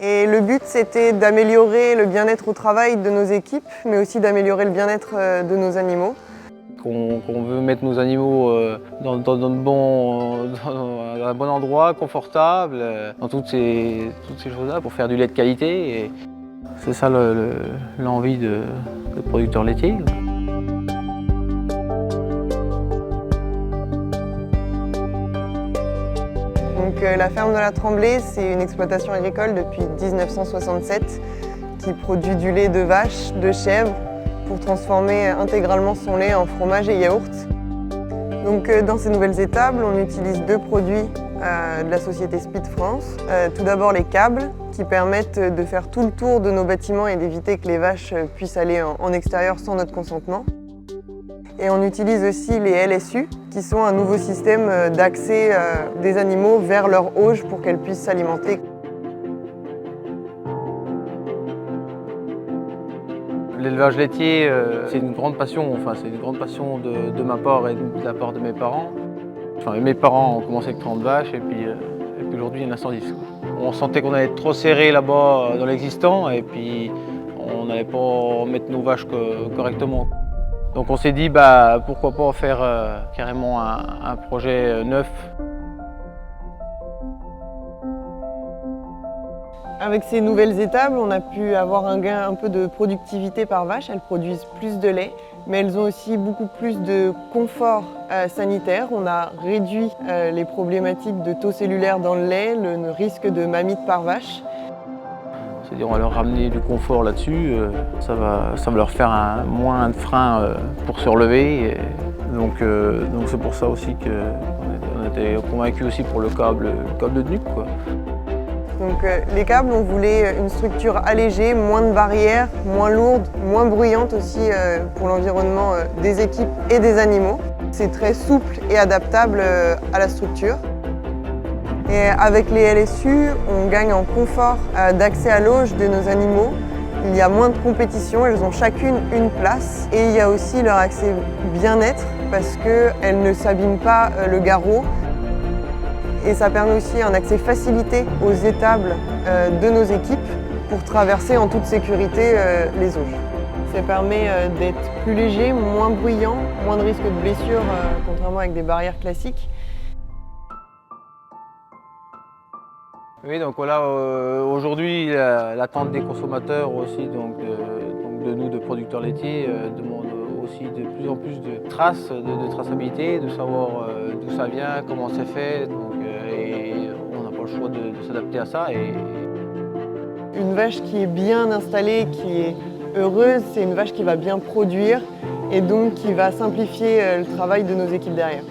Et le but, c'était d'améliorer le bien-être au travail de nos équipes, mais aussi d'améliorer le bien-être de nos animaux. Qu'on veut mettre nos animaux dans un bon endroit, confortable, dans toutes ces choses-là pour faire du lait de qualité. Et c'est ça l'envie de producteurs laitiers. Donc, la ferme de la Tremblay, c'est une exploitation agricole depuis 1967 qui produit du lait de vache, de chèvre, pour transformer intégralement son lait en fromage et yaourt. Donc, dans ces nouvelles étables, on utilise deux produits de la société Speed France. Tout d'abord les câbles qui permettent de faire tout le tour de nos bâtiments et d'éviter que les vaches puissent aller en extérieur sans notre consentement. Et on utilise aussi les LSU qui sont un nouveau système d'accès des animaux vers leur auge pour qu'elles puissent s'alimenter. L'élevage laitier, c'est une grande passion, c'est une grande passion de ma part et de la part de mes parents. Mes parents ont commencé avec 30 vaches et puis aujourd'hui il y en a 110. On sentait qu'on allait être trop serré là-bas dans l'existant et puis on n'allait pas mettre nos vaches correctement. Donc on s'est dit pourquoi pas faire carrément un projet neuf. Avec ces nouvelles étables, on a pu avoir un gain un peu de productivité par vache. Elles produisent plus de lait, mais elles ont aussi beaucoup plus de confort sanitaire. On a réduit les problématiques de taux cellulaire dans le lait, le risque de mamite par vache. C'est-à-dire on va leur ramener du confort là-dessus, ça va leur faire moins de frein pour se relever. Donc c'est pour ça aussi qu'on était convaincus aussi pour le câble de nuque, quoi. Donc les câbles, on voulait une structure allégée, moins de barrières, moins lourde, moins bruyante aussi pour l'environnement des équipes et des animaux. C'est très souple et adaptable à la structure. Et avec les LSU, on gagne en confort d'accès à l'auge de nos animaux. Il y a moins de compétition, elles ont chacune une place. Et il y a aussi leur accès bien-être parce qu'elles ne s'abîment pas le garrot. Et ça permet aussi un accès facilité aux étables de nos équipes pour traverser en toute sécurité les auges. Ça permet d'être plus léger, moins bruyant, moins de risque de blessure, contrairement avec des barrières classiques. Oui, donc voilà, aujourd'hui, l'attente des consommateurs aussi, donc de nous, de producteurs laitiers, demande aussi de plus en plus de traces, de traçabilité, de savoir d'où ça vient, comment c'est fait. Et on n'a pas le choix de s'adapter à ça. Une vache qui est bien installée, qui est heureuse, c'est une vache qui va bien produire et donc qui va simplifier le travail de nos équipes derrière.